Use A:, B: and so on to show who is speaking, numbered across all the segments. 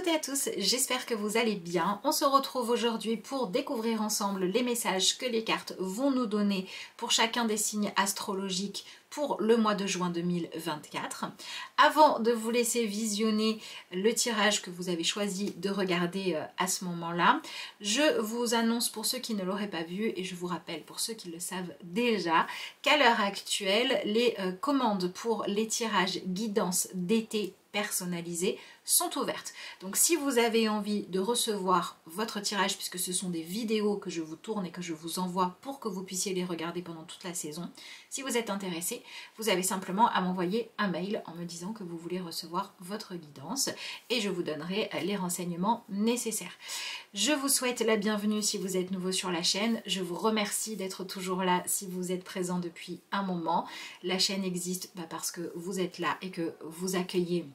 A: toutes et à tous, j'espère que vous allez bien. On se retrouve aujourd'hui pour découvrir ensemble les messages que les cartes vont nous donner pour chacun des signes astrologiques pour le mois de juin 2024. Avant de vous laisser visionner le tirage que vous avez choisi de regarder à ce moment-là, je vous annonce pour ceux qui ne l'auraient pas vu et je vous rappelle pour ceux qui le savent déjà qu'à l'heure actuelle, les commandes pour les tirages guidance d'été personnalisées sont ouvertes. Donc si vous avez envie de recevoir votre tirage, puisque ce sont des vidéos que je vous tourne et que je vous envoie pour que vous puissiez les regarder pendant toute la saison, si vous êtes intéressé, vous avez simplement à m'envoyer un mail en me disant que vous voulez recevoir votre guidance et je vous donnerai les renseignements nécessaires. Je vous souhaite la bienvenue si vous êtes nouveau sur la chaîne. Je vous remercie d'être toujours là si vous êtes présent depuis un moment. La chaîne existe parce que vous êtes là et que vous accueillez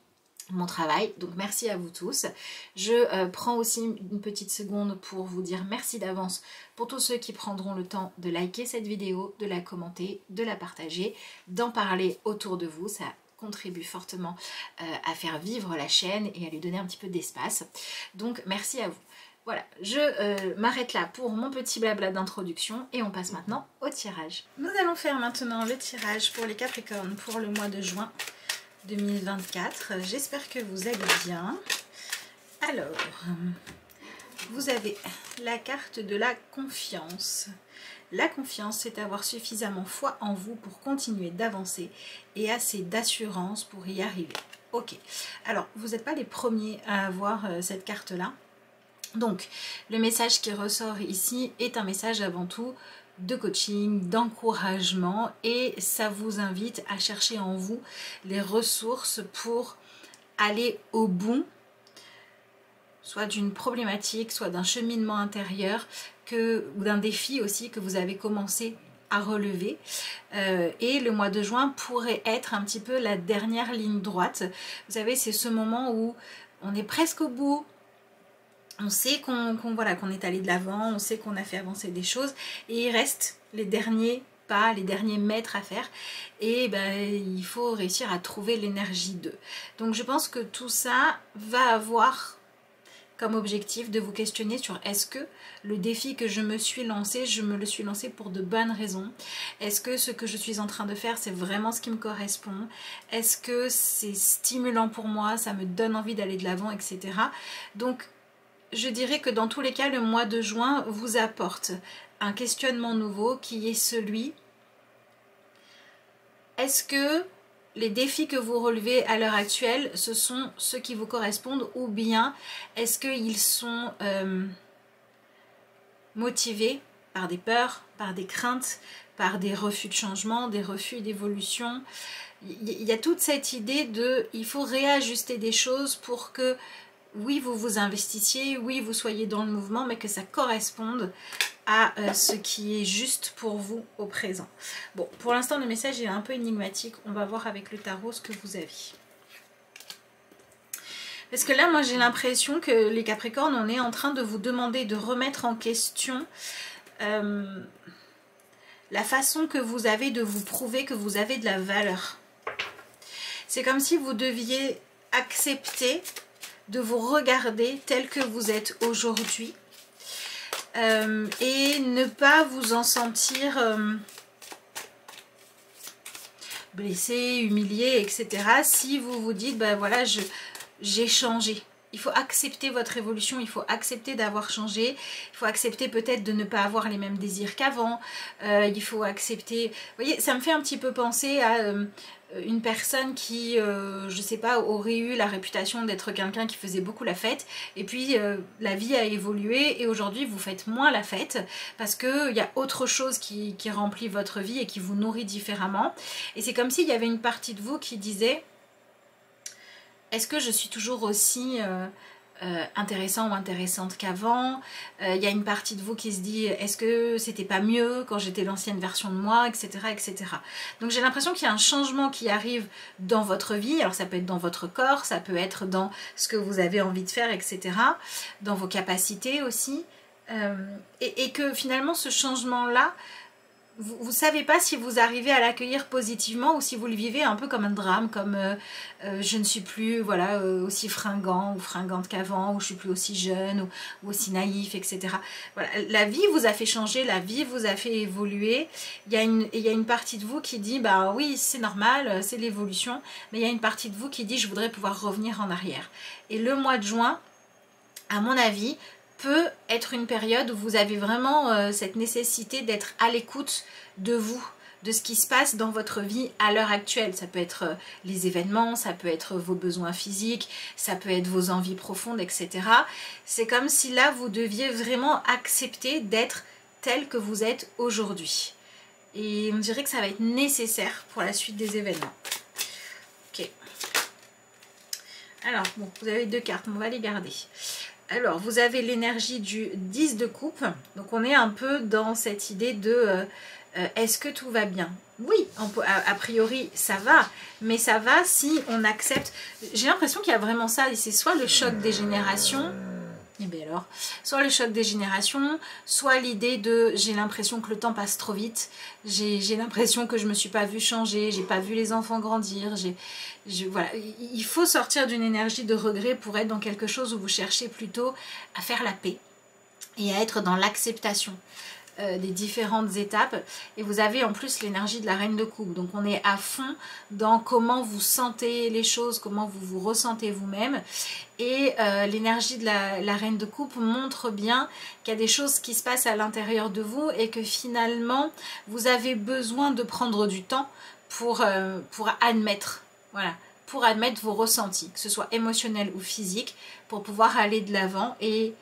A: mon travail, donc merci à vous tous. Je prends aussi une petite seconde pour vous dire merci d'avance pour tous ceux qui prendront le temps de liker cette vidéo, de la commenter, de la partager, d'en parler autour de vous. Ça contribue fortement à faire vivre la chaîne et à lui donner un petit peu d'espace. Donc merci à vous. Voilà, je m'arrête là pour mon petit blabla d'introduction et on passe maintenant au tirage. Nous allons faire maintenant le tirage pour les Capricornes pour le mois de juin 2024. J'espère que vous allez bien. Alors, vous avez la carte de la confiance. La confiance, c'est avoir suffisamment foi en vous pour continuer d'avancer et assez d'assurance pour y arriver. Ok, alors vous n'êtes pas les premiers à avoir cette carte-là. Donc, le message qui ressort ici est un message avant tout de coaching, d'encouragement et ça vous invite à chercher en vous les ressources pour aller au bout, soit d'une problématique, soit d'un cheminement intérieur ou d'un défi aussi que vous avez commencé à relever. Et le mois de juin pourrait être un petit peu la dernière ligne droite. Vous savez, c'est ce moment où on est presque au bout. On sait qu'on est allé de l'avant, on sait qu'on a fait avancer des choses et il reste les derniers pas, les derniers mètres à faire et il faut réussir à trouver l'énergie d'eux. Donc je pense que tout ça va avoir comme objectif de vous questionner sur est-ce que le défi que je me suis lancé, je me le suis lancé pour de bonnes raisons? Est-ce que ce que je suis en train de faire, c'est vraiment ce qui me correspond? Est-ce que c'est stimulant pour moi? Ça me donne envie d'aller de l'avant, etc. Donc je dirais que dans tous les cas, le mois de juin vous apporte un questionnement nouveau qui est celui: est-ce que les défis que vous relevez à l'heure actuelle, ce sont ceux qui vous correspondent ou bien est-ce qu'ils sont motivés par des peurs, par des craintes, par des refus de changement, des refus d'évolution? Il y a toute cette idée de il faut réajuster des choses pour que oui, vous vous investissiez, oui, vous soyez dans le mouvement, mais que ça corresponde à ce qui est juste pour vous au présent. Bon, pour l'instant, le message est un peu énigmatique. On va voir avec le tarot ce que vous avez. Parce que là, moi, j'ai l'impression que les Capricornes, on est en train de vous demander de remettre en question la façon que vous avez de vous prouver que vous avez de la valeur. C'est comme si vous deviez accepter de vous regarder tel que vous êtes aujourd'hui et ne pas vous en sentir blessé, humilié, etc. Si vous vous dites, voilà, j'ai changé. Il faut accepter votre évolution, il faut accepter d'avoir changé, il faut accepter peut-être de ne pas avoir les mêmes désirs qu'avant, il faut accepter... Vous voyez, ça me fait un petit peu penser à une personne qui, je sais pas, aurait eu la réputation d'être quelqu'un qui faisait beaucoup la fête, et puis la vie a évolué, et aujourd'hui vous faites moins la fête, parce qu'il y a autre chose qui remplit votre vie et qui vous nourrit différemment, et c'est comme s'il y avait une partie de vous qui disait: est-ce que je suis toujours aussi intéressant ou intéressante qu'avant? Il y a une partie de vous qui se dit: est-ce que c'était pas mieux quand j'étais l'ancienne version de moi, etc. etc. Donc j'ai l'impression qu'il y a un changement qui arrive dans votre vie. Alors ça peut être dans votre corps, ça peut être dans ce que vous avez envie de faire, etc. Dans vos capacités aussi. Et que finalement ce changement-là vous ne savez pas si vous arrivez à l'accueillir positivement ou si vous le vivez un peu comme un drame, comme je ne suis plus voilà, aussi fringant ou fringante qu'avant, ou je suis plus aussi jeune ou aussi naïf, etc. Voilà, la vie vous a fait changer, la vie vous a fait évoluer. Il y a une partie de vous qui dit, bah oui, c'est normal, c'est l'évolution, mais il y a une partie de vous qui dit, je voudrais pouvoir revenir en arrière. Et le mois de juin, à mon avis, peut être une période où vous avez vraiment cette nécessité d'être à l'écoute de vous, de ce qui se passe dans votre vie à l'heure actuelle. Ça peut être les événements, ça peut être vos besoins physiques, ça peut être vos envies profondes, etc. C'est comme si là, vous deviez vraiment accepter d'être tel que vous êtes aujourd'hui. Et on dirait que ça va être nécessaire pour la suite des événements. Ok. Alors, bon, vous avez 2 cartes, on va les garder. Alors, vous avez l'énergie du 10 de coupe. Donc, on est un peu dans cette idée de est-ce que tout va bien? Oui, a priori, ça va. Mais ça va si on accepte. J'ai l'impression qu'il y a vraiment ça. Et c'est soit le choc des générations. Et bien alors, soit le choc des générations, soit l'idée de j'ai l'impression que le temps passe trop vite, j'ai l'impression que je ne me suis pas vue changer, j'ai pas vu les enfants grandir, voilà. Il faut sortir d'une énergie de regret pour être dans quelque chose où vous cherchez plutôt à faire la paix et à être dans l'acceptation des différentes étapes. Et vous avez en plus l'énergie de la reine de coupe, donc on est à fond dans comment vous sentez les choses, comment vous vous ressentez vous-même. Et l'énergie de la reine de coupe montre bien qu'il y a des choses qui se passent à l'intérieur de vous et que finalement vous avez besoin de prendre du temps pour admettre, voilà, pour admettre vos ressentis, que ce soit émotionnel ou physique, pour pouvoir aller de l'avant. Et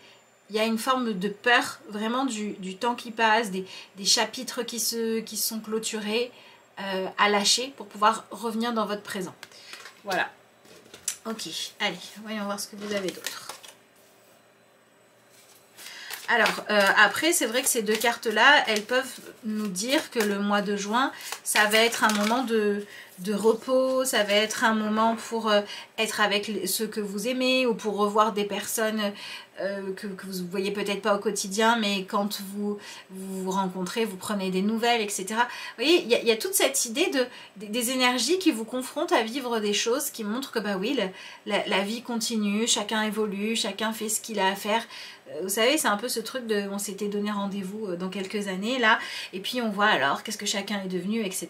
A: il y a une forme de peur vraiment du temps qui passe, des chapitres qui sont clôturés à lâcher pour pouvoir revenir dans votre présent. Voilà. Ok, allez, voyons voir ce que vous avez d'autre. Alors, après, c'est vrai que ces 2 cartes-là, elles peuvent nous dire que le mois de juin, ça va être un moment de repos, ça va être un moment pour être avec ceux que vous aimez ou pour revoir des personnes que vous ne voyez peut-être pas au quotidien, mais quand vous rencontrez, vous prenez des nouvelles, etc. Vous voyez, il y a toute cette idée des énergies qui vous confrontent à vivre des choses qui montrent que bah oui, la vie continue, chacun évolue, chacun fait ce qu'il a à faire. Vous savez, c'est un peu ce truc de on s'était donné rendez-vous dans quelques années là, et puis on voit alors qu'est-ce que chacun est devenu, etc.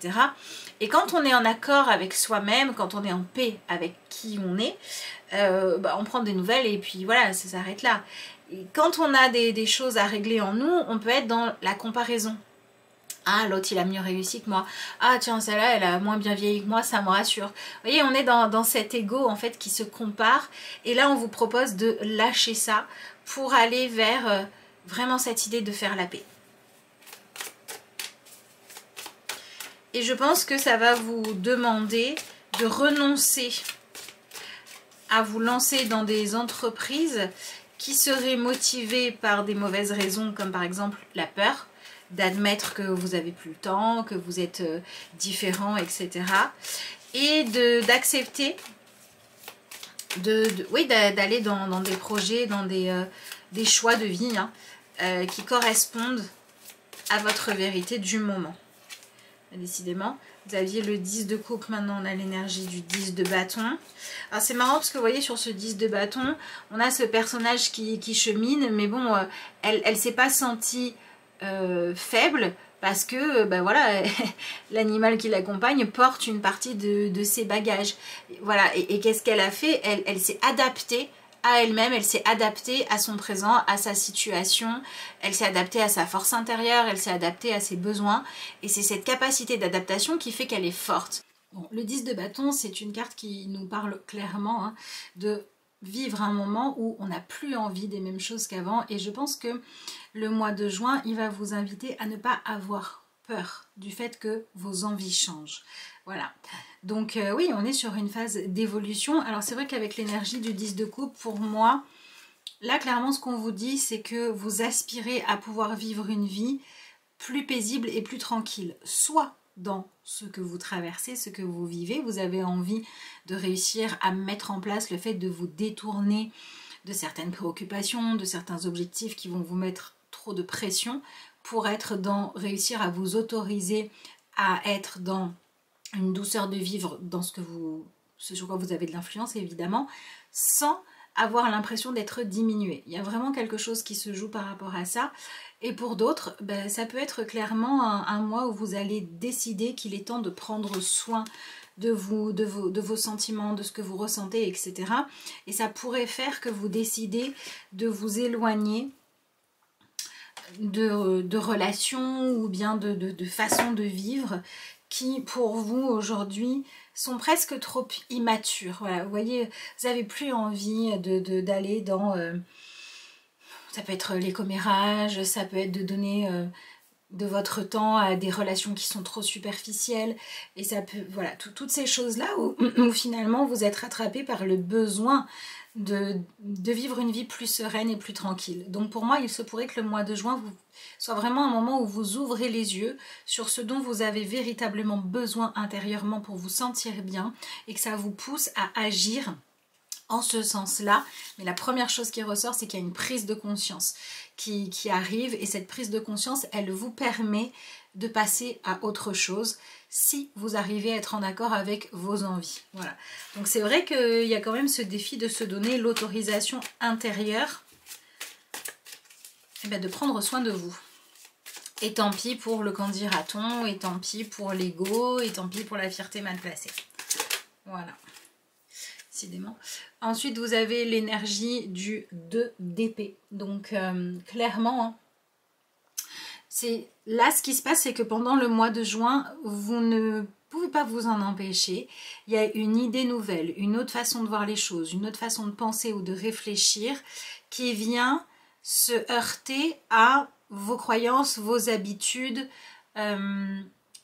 A: Et quand on est en accord avec soi-même, quand on est en paix avec qui on est, bah, on prend des nouvelles et puis voilà, ça s'arrête là. Et quand on a des choses à régler en nous, on peut être dans la comparaison. Ah, l'autre il a mieux réussi que moi. Ah tiens, celle-là elle a moins bien vieilli que moi, ça me rassure. Vous voyez, on est dans cet ego en fait qui se compare. Et là on vous propose de lâcher ça pour aller vers vraiment cette idée de faire la paix. Et je pense que ça va vous demander de renoncer à vous lancer dans des entreprises qui seraient motivées par des mauvaises raisons, comme par exemple la peur, d'admettre que vous n'avez plus le temps, que vous êtes différent, etc. Et d'accepter oui, d'aller dans des projets, dans des choix de vie hein, qui correspondent à votre vérité du moment. Décidément, vous aviez le 10 de coupe, maintenant on a l'énergie du 10 de bâton. Alors c'est marrant parce que vous voyez sur ce 10 de bâton, on a ce personnage qui chemine, mais bon, elle ne s'est pas sentie faible parce que ben voilà, l'animal qui l'accompagne porte une partie de ses bagages. Voilà, et qu'est-ce qu'elle a fait? Elle s'est adaptée à elle-même, elle s'est adaptée à son présent, à sa situation, elle s'est adaptée à sa force intérieure, elle s'est adaptée à ses besoins, et c'est cette capacité d'adaptation qui fait qu'elle est forte. Bon, le 10 de bâton, c'est une carte qui nous parle clairement hein, de vivre un moment où on n'a plus envie des mêmes choses qu'avant, et je pense que le mois de juin, il va vous inviter à ne pas avoir peur du fait que vos envies changent. Voilà, donc oui, on est sur une phase d'évolution. Alors c'est vrai qu'avec l'énergie du 10 de coupe, pour moi, là clairement ce qu'on vous dit, c'est que vous aspirez à pouvoir vivre une vie plus paisible et plus tranquille. Soit dans ce que vous traversez, ce que vous vivez, vous avez envie de réussir à mettre en place le fait de vous détourner de certaines préoccupations, de certains objectifs qui vont vous mettre trop de pression. pour être réussir à vous autoriser à être dans une douceur de vivre, dans ce sur quoi vous avez de l'influence évidemment, sans avoir l'impression d'être diminué. Il y a vraiment quelque chose qui se joue par rapport à ça. Et pour d'autres, ben, ça peut être clairement un mois où vous allez décider qu'il est temps de prendre soin de vous, de vos sentiments, de ce que vous ressentez, etc. Et ça pourrait faire que vous décidez de vous éloigner de relations ou bien de façons de vivre qui pour vous aujourd'hui sont presque trop immatures. Voilà, vous voyez, vous n'avez plus envie d'aller dans... ça peut être les commérages, ça peut être de donner de votre temps à des relations qui sont trop superficielles. Et ça peut... Voilà, toutes ces choses-là où finalement vous êtes rattrapé par le besoin de vivre une vie plus sereine et plus tranquille. Donc pour moi, il se pourrait que le mois de juin soit vraiment un moment où vous ouvrez les yeux sur ce dont vous avez véritablement besoin intérieurement pour vous sentir bien et que ça vous pousse à agir en ce sens-là. Mais la première chose qui ressort, c'est qu'il y a une prise de conscience qui arrive et cette prise de conscience, elle vous permet de passer à autre chose si vous arrivez à être en accord avec vos envies. Voilà. Donc c'est vrai qu'il y a quand même ce défi de se donner l'autorisation intérieure de prendre soin de vous. Et tant pis pour le candidaton, et tant pis pour l'ego, et tant pis pour la fierté mal placée. Voilà. Décidément. Ensuite, vous avez l'énergie du 2 d'épée. Donc, clairement, hein, là, ce qui se passe, c'est que pendant le mois de juin, vous ne pouvez pas vous en empêcher. Il y a une idée nouvelle, une autre façon de voir les choses, une autre façon de penser ou de réfléchir qui vient se heurter à vos croyances, vos habitudes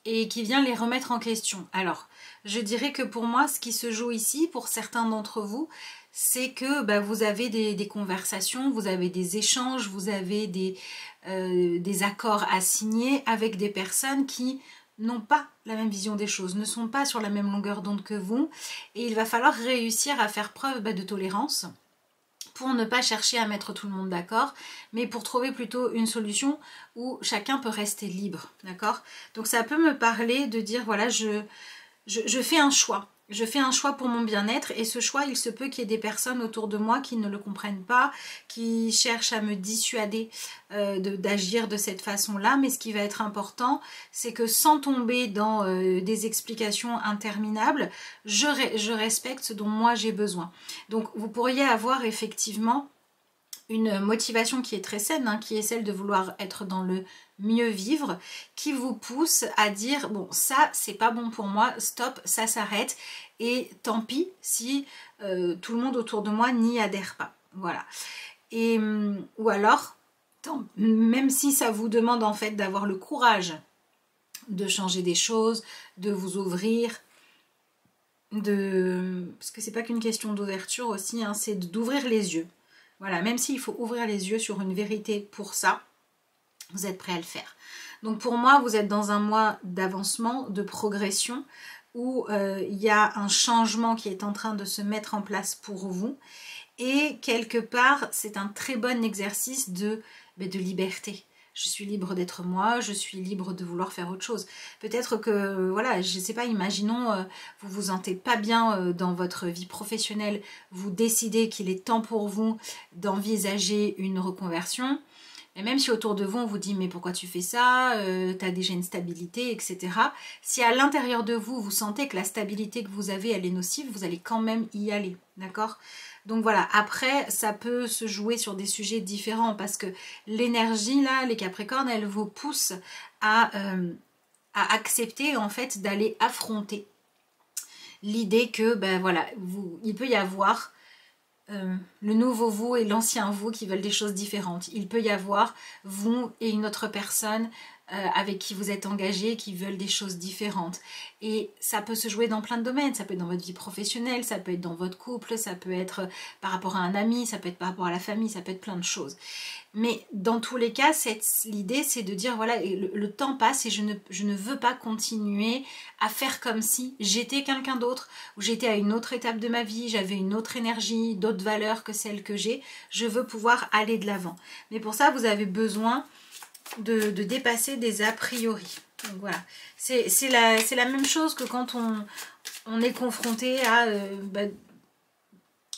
A: et qui vient les remettre en question. Alors, je dirais que pour moi, ce qui se joue ici, pour certains d'entre vous, c'est que vous avez des conversations, vous avez des échanges, vous avez des accords à signer avec des personnes qui n'ont pas la même vision des choses, ne sont pas sur la même longueur d'onde que vous. Et il va falloir réussir à faire preuve de tolérance pour ne pas chercher à mettre tout le monde d'accord, mais pour trouver plutôt une solution où chacun peut rester libre, d'accord? Donc ça peut me parler de dire, voilà, je fais un choix. Je fais un choix pour mon bien-être et ce choix, il se peut qu'il y ait des personnes autour de moi qui ne le comprennent pas, qui cherchent à me dissuader d'agir de cette façon-là. Mais ce qui va être important, c'est que sans tomber dans des explications interminables, je respecte ce dont moi j'ai besoin. Donc vous pourriez avoir effectivement une motivation qui est très saine, hein, qui est celle de vouloir être dans le mieux vivre, qui vous pousse à dire bon, ça c'est pas bon pour moi, stop, ça s'arrête et tant pis si tout le monde autour de moi n'y adhère pas. Voilà. Et ou alors, même si ça vous demande en fait d'avoir le courage de changer des choses, de vous ouvrir, parce que c'est pas qu'une question d'ouverture aussi, hein, c'est d'ouvrir les yeux. Voilà, même s'il faut ouvrir les yeux sur une vérité pour ça, vous êtes prêt à le faire. Donc pour moi, vous êtes dans un mois d'avancement, de progression, où il y a un changement qui est en train de se mettre en place pour vous. Et quelque part, c'est un très bon exercice de liberté. Je suis libre d'être moi, je suis libre de vouloir faire autre chose. Peut-être que, voilà, je ne sais pas, imaginons, vous vous sentez pas bien dans votre vie professionnelle, vous décidez qu'il est temps pour vous d'envisager une reconversion. Et même si autour de vous, on vous dit « mais pourquoi tu fais ça t'as déjà une stabilité, etc. » Si à l'intérieur de vous, vous sentez que la stabilité que vous avez, elle est nocive, vous allez quand même y aller, d'accord ? Donc voilà, après, ça peut se jouer sur des sujets différents parce que l'énergie, là, les Capricornes, elle vous pousse à accepter, en fait, d'aller affronter l'idée que, voilà, il peut y avoir le nouveau vous et l'ancien vous qui veulent des choses différentes. Il peut y avoir vous et une autre personne avec qui vous êtes engagé, qui veulent des choses différentes. Et ça peut se jouer dans plein de domaines. Ça peut être dans votre vie professionnelle, ça peut être dans votre couple, ça peut être par rapport à un ami, ça peut être par rapport à la famille, ça peut être plein de choses. Mais dans tous les cas, l'idée c'est de dire voilà, le temps passe et je ne veux pas continuer à faire comme si j'étais quelqu'un d'autre, ou j'étais à une autre étape de ma vie, j'avais une autre énergie, d'autres valeurs que celles que j'ai. Je veux pouvoir aller de l'avant. Mais pour ça, vous avez besoin de dépasser des a priori. Donc voilà, c'est la même chose que quand on est confronté à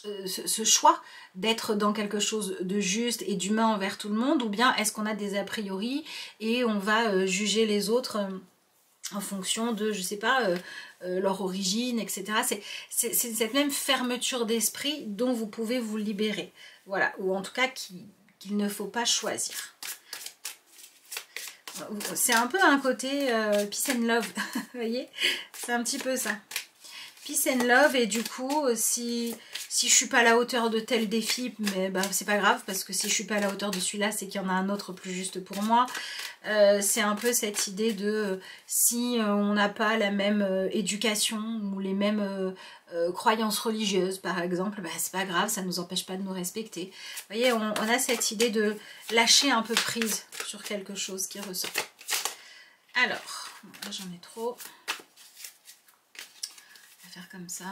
A: ce choix d'être dans quelque chose de juste et d'humain envers tout le monde, ou bien est-ce qu'on a des a priori et on va juger les autres en fonction de, je sais pas, leur origine, etc. C'est cette même fermeture d'esprit dont vous pouvez vous libérer. Voilà, ou en tout cas qu'il ne faut pas choisir. C'est un peu un côté peace and love, vous voyez, c'est un petit peu ça. Peace and love, et du coup, si je suis pas à la hauteur de tel défi, mais bah, c'est pas grave, parce que si je suis pas à la hauteur de celui-là, c'est qu'il y en a un autre plus juste pour moi. C'est un peu cette idée de si on n'a pas la même éducation ou les mêmes croyances religieuses, par exemple, bah, c'est pas grave, ça ne nous empêche pas de nous respecter. Vous voyez, on a cette idée de lâcher un peu prise sur quelque chose qui ressort. Alors, là j'en ai trop. Faire comme ça.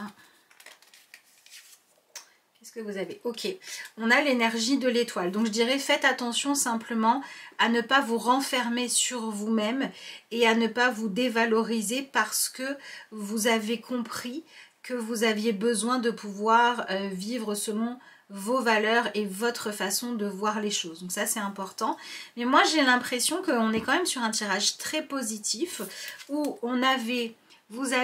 A: Qu'est-ce que vous avez? Ok, on a l'énergie de l'étoile. Donc je dirais faites attention simplement à ne pas vous renfermer sur vous-même et à ne pas vous dévaloriser parce que vous avez compris que vous aviez besoin de pouvoir vivre selon vos valeurs et votre façon de voir les choses. Donc ça c'est important. Mais moi j'ai l'impression qu'on est quand même sur un tirage très positif où vous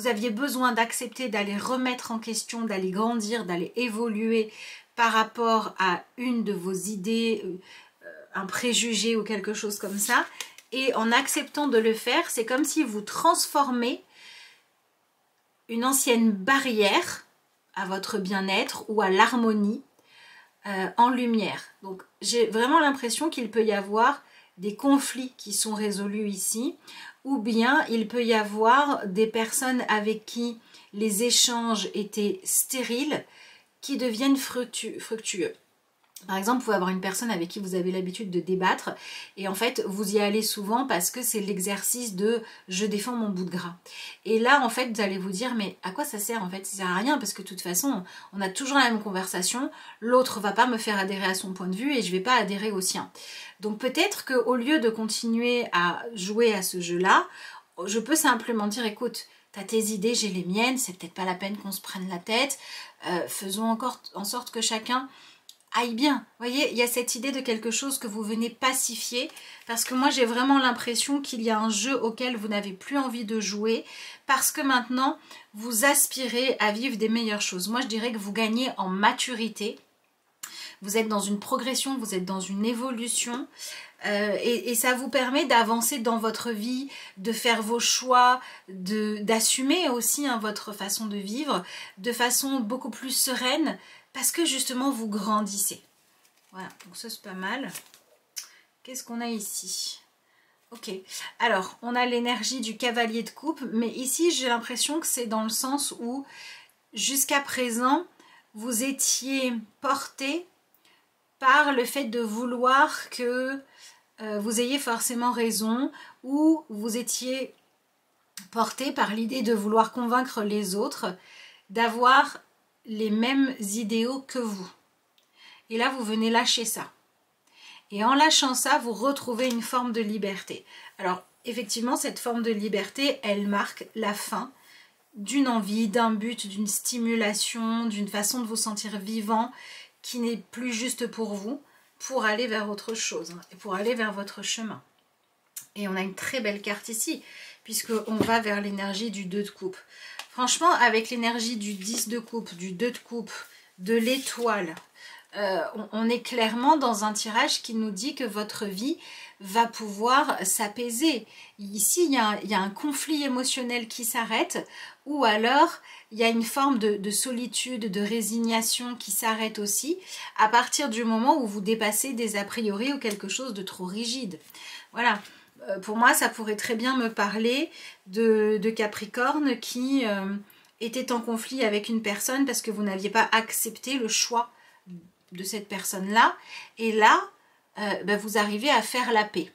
A: aviez besoin d'accepter d'aller remettre en question, d'aller grandir, d'aller évoluer par rapport à une de vos idées, un préjugé ou quelque chose comme ça. Et en acceptant de le faire, c'est comme si vous transformez une ancienne barrière à votre bien-être ou à l'harmonie en lumière. Donc j'ai vraiment l'impression qu'il peut y avoir des conflits qui sont résolus ici, ou bien il peut y avoir des personnes avec qui les échanges étaient stériles qui deviennent fructueux. Par exemple, vous pouvez avoir une personne avec qui vous avez l'habitude de débattre et en fait, vous y allez souvent parce que c'est l'exercice de « je défends mon bout de gras ». Et là, en fait, vous allez vous dire « mais à quoi ça sert en fait ?» Ça sert à rien parce que de toute façon, on a toujours la même conversation, l'autre va pas me faire adhérer à son point de vue et je vais pas adhérer au sien. Donc peut-être qu'au lieu de continuer à jouer à ce jeu-là, je peux simplement dire « écoute, t'as tes idées, j'ai les miennes, c'est peut-être pas la peine qu'on se prenne la tête, faisons encore en sorte que chacun aille bien. » Vous voyez, il y a cette idée de quelque chose que vous venez pacifier, parce que moi j'ai vraiment l'impression qu'il y a un jeu auquel vous n'avez plus envie de jouer, parce que maintenant vous aspirez à vivre des meilleures choses. Moi je dirais que vous gagnez en maturité, vous êtes dans une progression, vous êtes dans une évolution, et ça vous permet d'avancer dans votre vie, de faire vos choix, d'assumer aussi votre façon de vivre de façon beaucoup plus sereine, parce que justement vous grandissez. Voilà, donc ça c'est pas mal. Qu'est-ce qu'on a ici? Ok, alors on a l'énergie du cavalier de coupe, mais ici j'ai l'impression que c'est dans le sens où jusqu'à présent vous étiez porté par le fait de vouloir que vous ayez forcément raison, ou vous étiez porté par l'idée de vouloir convaincre les autres d'avoir les mêmes idéaux que vous. Et là, vous venez lâcher ça. Et en lâchant ça, vous retrouvez une forme de liberté. Alors, effectivement, cette forme de liberté, elle marque la fin d'une envie, d'un but, d'une stimulation, d'une façon de vous sentir vivant qui n'est plus juste pour vous, pour aller vers autre chose, et pour aller vers votre chemin. Et on a une très belle carte ici, puisqu'on va vers l'énergie du 2 de coupe. Franchement, avec l'énergie du 10 de coupe, du 2 de coupe, de l'étoile, on est clairement dans un tirage qui nous dit que votre vie va pouvoir s'apaiser. Ici, il y a un conflit émotionnel qui s'arrête, ou alors il y a une forme de solitude, de résignation qui s'arrête aussi, à partir du moment où vous dépassez des a priori ou quelque chose de trop rigide. Voilà. Pour moi, ça pourrait très bien me parler de Capricorne qui était en conflit avec une personne parce que vous n'aviez pas accepté le choix de cette personne-là. Et là, vous arrivez à faire la paix.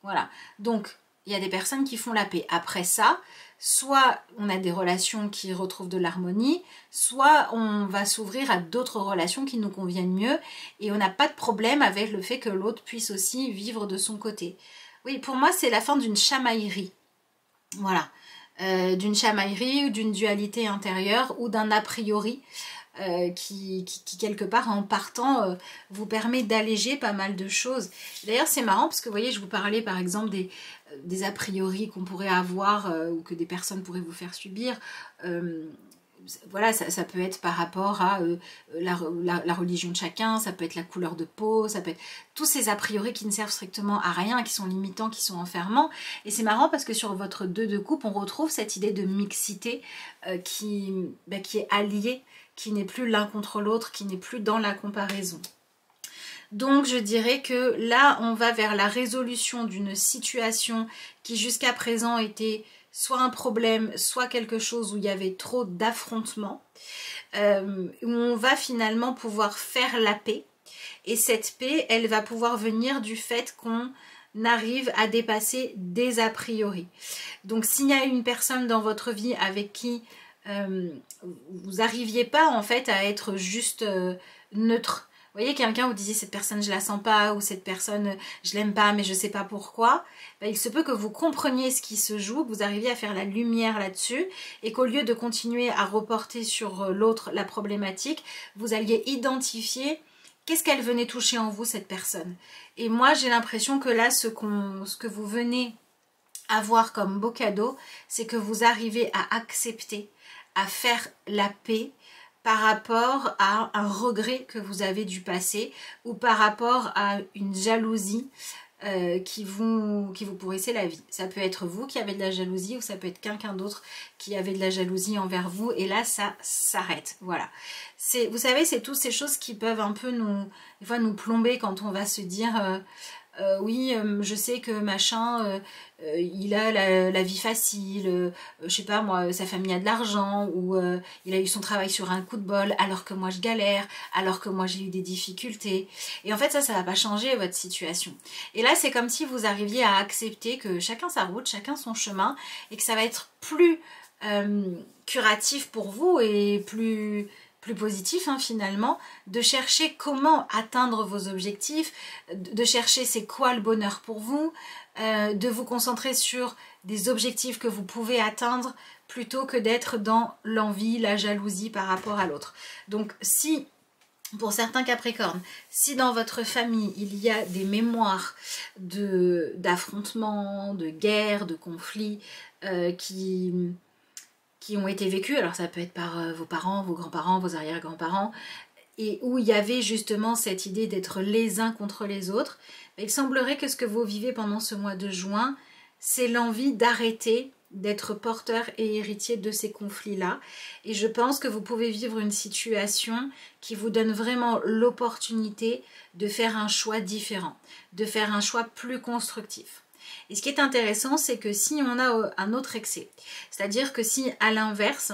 A: Voilà. Donc, il y a des personnes qui font la paix. Après ça, soit on a des relations qui retrouvent de l'harmonie, soit on va s'ouvrir à d'autres relations qui nous conviennent mieux et on n'a pas de problème avec le fait que l'autre puisse aussi vivre de son côté. Oui, pour moi, c'est la fin d'une chamaillerie. Voilà. D'une chamaillerie ou d'une dualité intérieure ou d'un a priori qui quelque part en partant vous permet d'alléger pas mal de choses. D'ailleurs c'est marrant parce que vous voyez, je vous parlais par exemple des a priori qu'on pourrait avoir ou que des personnes pourraient vous faire subir. Voilà, ça peut être par rapport à la religion de chacun, ça peut être la couleur de peau, ça peut être tous ces a priori qui ne servent strictement à rien, qui sont limitants, qui sont enfermants. Et c'est marrant parce que sur votre 2 de coupe, on retrouve cette idée de mixité qui est alliée, qui n'est plus l'un contre l'autre, qui n'est plus dans la comparaison. Donc je dirais que là, on va vers la résolution d'une situation qui jusqu'à présent était soit un problème, soit quelque chose où il y avait trop d'affrontements, où on va finalement pouvoir faire la paix. Et cette paix, elle va pouvoir venir du fait qu'on arrive à dépasser des a priori. Donc s'il y a une personne dans votre vie avec qui vous n'arriviez pas en fait à être juste neutre. Vous voyez, quelqu'un vous disiez cette personne je la sens pas ou cette personne je l'aime pas mais je sais pas pourquoi. Ben, il se peut que vous compreniez ce qui se joue, que vous arriviez à faire la lumière là-dessus et qu'au lieu de continuer à reporter sur l'autre la problématique, vous alliez identifier qu'est-ce qu'elle venait toucher en vous cette personne. Et moi j'ai l'impression que là ce que vous venez avoir comme beau cadeau, c'est que vous arrivez à accepter, à faire la paix par rapport à un regret que vous avez du passé ou par rapport à une jalousie qui vous pourrissait la vie. Ça peut être vous qui avez de la jalousie ou ça peut être quelqu'un d'autre qui avait de la jalousie envers vous et là ça s'arrête. Voilà. Vous savez, c'est toutes ces choses qui peuvent un peu des fois nous plomber quand on va se dire oui, je sais que machin, il a la vie facile, je sais pas moi, sa famille a de l'argent, ou il a eu son travail sur un coup de bol, alors que moi je galère, alors que moi j'ai eu des difficultés. Et en fait ça va pas changer votre situation. Et là c'est comme si vous arriviez à accepter que chacun sa route, chacun son chemin, et que ça va être plus curatif pour vous et plus positif finalement, de chercher comment atteindre vos objectifs, de chercher c'est quoi le bonheur pour vous, de vous concentrer sur des objectifs que vous pouvez atteindre plutôt que d'être dans l'envie, la jalousie par rapport à l'autre. Donc si, pour certains Capricornes, si dans votre famille il y a des mémoires d'affrontements, de guerres, de conflits qui ont été vécus, alors ça peut être par vos parents, vos grands-parents, vos arrière-grands-parents, et où il y avait justement cette idée d'être les uns contre les autres, il semblerait que ce que vous vivez pendant ce mois de juin, c'est l'envie d'arrêter d'être porteur et héritier de ces conflits-là. Et je pense que vous pouvez vivre une situation qui vous donne vraiment l'opportunité de faire un choix différent, de faire un choix plus constructif. Et ce qui est intéressant, c'est que si on a un autre excès, c'est-à-dire que si à l'inverse,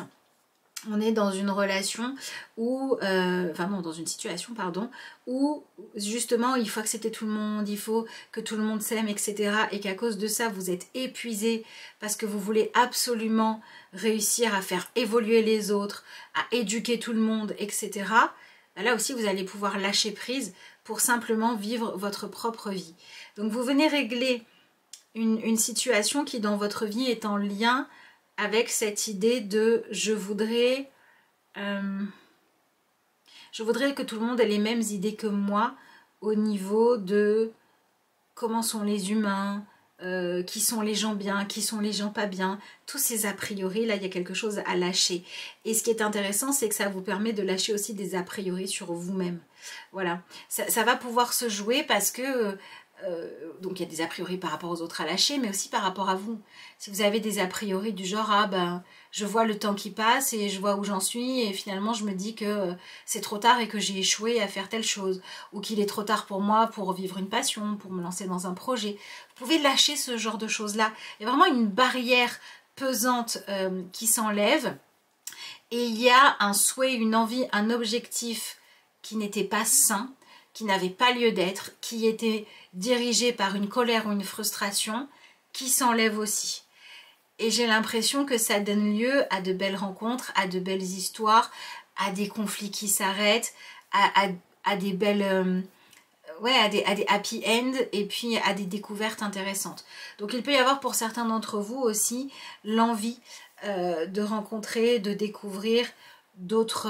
A: on est dans une relation où, dans une situation, pardon, où justement il faut accepter tout le monde, il faut que tout le monde s'aime, etc. Et qu'à cause de ça, vous êtes épuisé parce que vous voulez absolument réussir à faire évoluer les autres, à éduquer tout le monde, etc. Là aussi, vous allez pouvoir lâcher prise pour simplement vivre votre propre vie. Donc vous venez régler une situation qui dans votre vie est en lien avec cette idée de je voudrais que tout le monde ait les mêmes idées que moi au niveau de comment sont les humains, qui sont les gens bien, qui sont les gens pas bien, tous ces a priori, là il y a quelque chose à lâcher. Et ce qui est intéressant, c'est que ça vous permet de lâcher aussi des a priori sur vous-même. Voilà, ça va pouvoir se jouer parce que donc il y a des a priori par rapport aux autres à lâcher, mais aussi par rapport à vous. Si vous avez des a priori du genre ah ben je vois le temps qui passe et je vois où j'en suis et finalement je me dis que c'est trop tard et que j'ai échoué à faire telle chose, ou qu'il est trop tard pour moi pour vivre une passion, pour me lancer dans un projet, vous pouvez lâcher ce genre de choses là. Il y a vraiment une barrière pesante qui s'enlève et il y a un souhait, une envie, un objectif qui n'était pas sain, qui n'avait pas lieu d'être, qui était dirigé par une colère ou une frustration, qui s'enlève aussi. Et j'ai l'impression que ça donne lieu à de belles rencontres, à de belles histoires, à des conflits qui s'arrêtent, à des belles... ouais, à des happy end et puis à des découvertes intéressantes. Donc il peut y avoir pour certains d'entre vous aussi l'envie de rencontrer, de découvrir d'autres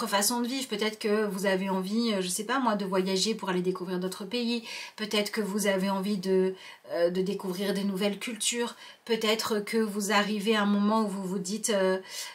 A: façons de vivre. Peut-être que vous avez envie, je sais pas moi, de voyager pour aller découvrir d'autres pays. Peut-être que vous avez envie de découvrir des nouvelles cultures. Peut-être que vous arrivez à un moment où vous vous dites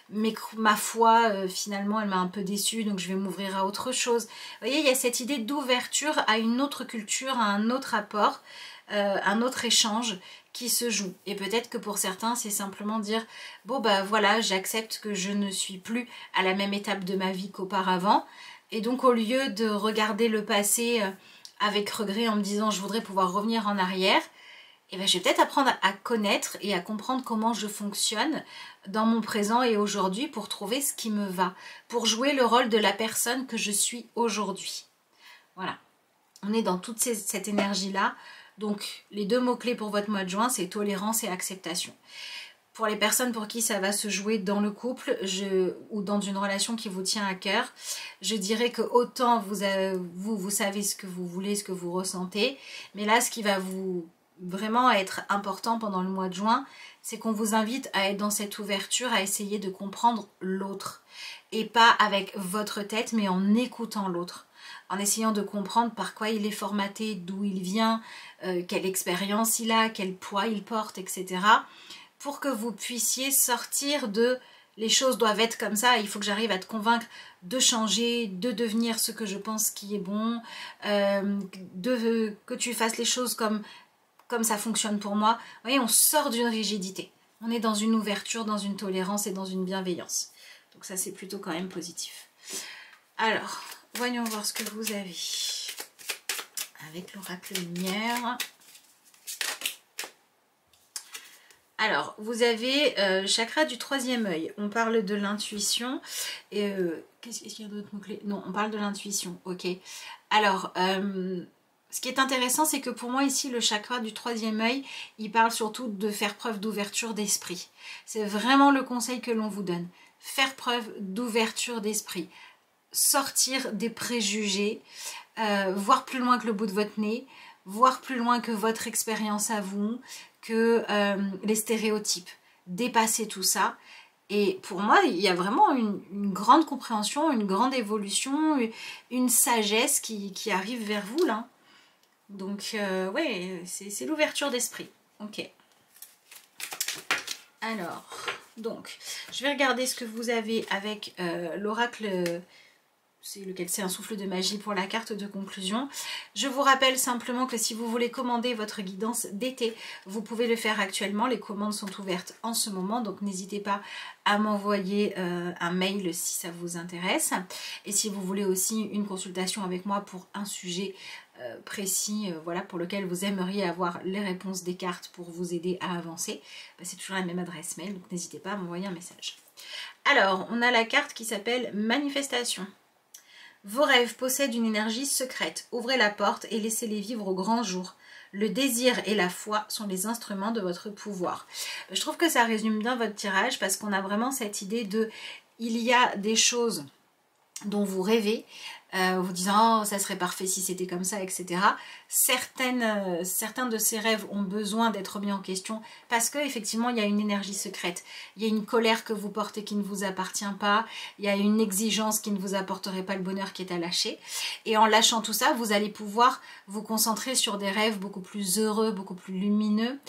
A: mais ma foi, finalement, elle m'a un peu déçue, donc je vais m'ouvrir à autre chose. Vous voyez, il y a cette idée d'ouverture à une autre culture, à un autre apport, un autre échange qui se joue. Et peut-être que pour certains, c'est simplement dire bon bah voilà, j'accepte que je ne suis plus à la même étape de ma vie qu'auparavant. Et donc au lieu de regarder le passé avec regret en me disant je voudrais pouvoir revenir en arrière, et ben je vais peut-être apprendre à connaître et à comprendre comment je fonctionne dans mon présent et aujourd'hui pour trouver ce qui me va, pour jouer le rôle de la personne que je suis aujourd'hui. Voilà, on est dans toute cette énergie-là. Donc les deux mots-clés pour votre mois de juin, c'est tolérance et acceptation. Pour les personnes pour qui ça va se jouer dans le couple ou dans une relation qui vous tient à cœur, je dirais que autant vous savez ce que vous voulez, ce que vous ressentez, mais là ce qui va vous vraiment être important pendant le mois de juin, c'est qu'on vous invite à être dans cette ouverture, à essayer de comprendre l'autre. Et pas avec votre tête, mais en écoutant l'autre. En essayant de comprendre par quoi il est formaté, d'où il vient, quelle expérience il a, quel poids il porte, etc. Pour que vous puissiez sortir de les choses doivent être comme ça, il faut que j'arrive à te convaincre de changer, de devenir ce que je pense qui est bon, que tu fasses les choses comme ça fonctionne pour moi. Vous voyez, on sort d'une rigidité. On est dans une ouverture, dans une tolérance et dans une bienveillance. Donc ça, c'est plutôt quand même positif. Alors, voyons voir ce que vous avez avec l'oracle lumière. Alors, vous avez chakra du troisième œil. On parle de l'intuition. Qu'est-ce qu'il y a d'autre mots-clés? Non, on parle de l'intuition. Ok. Alors, ce qui est intéressant, c'est que pour moi ici, le chakra du troisième œil, il parle surtout de faire preuve d'ouverture d'esprit. C'est vraiment le conseil que l'on vous donne. Faire preuve d'ouverture d'esprit. Sortir des préjugés, voir plus loin que le bout de votre nez, voir plus loin que votre expérience à vous, que les stéréotypes. Dépasser tout ça. Et pour moi, il y a vraiment une grande compréhension, une grande évolution, une sagesse qui arrive vers vous là. Donc, ouais, c'est l'ouverture d'esprit. Ok. Alors, donc, je vais regarder ce que vous avez avec l'oracle... c'est un souffle de magie pour la carte de conclusion. Je vous rappelle simplement que si vous voulez commander votre guidance d'été, vous pouvez le faire actuellement. Les commandes sont ouvertes en ce moment, donc n'hésitez pas à m'envoyer un mail si ça vous intéresse. Et si vous voulez aussi une consultation avec moi pour un sujet précis, voilà, pour lequel vous aimeriez avoir les réponses des cartes pour vous aider à avancer, c'est toujours la même adresse mail, donc n'hésitez pas à m'envoyer un message. Alors, on a la carte qui s'appelle Manifestation. Vos rêves possèdent une énergie secrète. Ouvrez la porte et laissez-les vivre au grand jour. Le désir et la foi sont les instruments de votre pouvoir. Je trouve que ça résume bien votre tirage parce qu'on a vraiment cette idée de... Il y a des choses dont vous rêvez, vous disant oh, ça serait parfait si c'était comme ça, etc. Certains de ces rêves ont besoin d'être mis en question parce qu'effectivement il y a une énergie secrète, il y a une colère que vous portez qui ne vous appartient pas, il y a une exigence qui ne vous apporterait pas le bonheur qui est à lâcher, et en lâchant tout ça vous allez pouvoir vous concentrer sur des rêves beaucoup plus heureux, beaucoup plus lumineux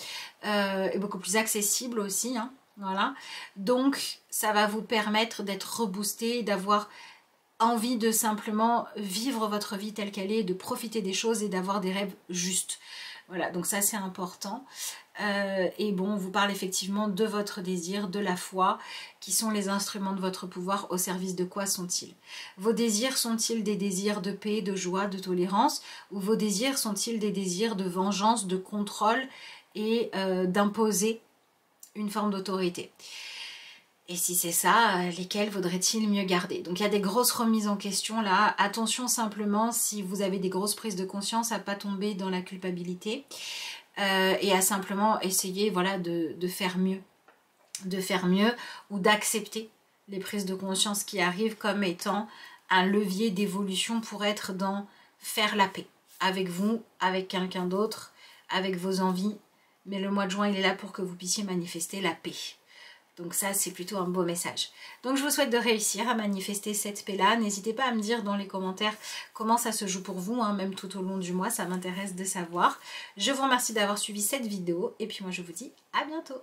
A: et beaucoup plus accessibles aussi, hein, voilà. Donc ça va vous permettre d'être reboosté, d'avoir envie de simplement vivre votre vie telle qu'elle est, de profiter des choses et d'avoir des rêves justes. Voilà, donc ça c'est important. Et bon, on vous parle effectivement de votre désir, de la foi, qui sont les instruments de votre pouvoir. Au service de quoi sont-ils? Vos désirs sont-ils des désirs de paix, de joie, de tolérance? Ou vos désirs sont-ils des désirs de vengeance, de contrôle et d'imposer une forme d'autorité? Et si c'est ça, lesquels vaudrait-il mieux garder? Donc il y a des grosses remises en question là. Attention simplement, si vous avez des grosses prises de conscience, à ne pas tomber dans la culpabilité et à simplement essayer voilà, de faire mieux. De faire mieux ou d'accepter les prises de conscience qui arrivent comme étant un levier d'évolution pour être dans faire la paix avec vous, avec quelqu'un d'autre, avec vos envies. Mais le mois de juin, il est là pour que vous puissiez manifester la paix. Donc ça, c'est plutôt un beau message. Donc je vous souhaite de réussir à manifester cette paix-là. N'hésitez pas à me dire dans les commentaires comment ça se joue pour vous, hein, même tout au long du mois, ça m'intéresse de savoir. Je vous remercie d'avoir suivi cette vidéo et puis moi je vous dis à bientôt.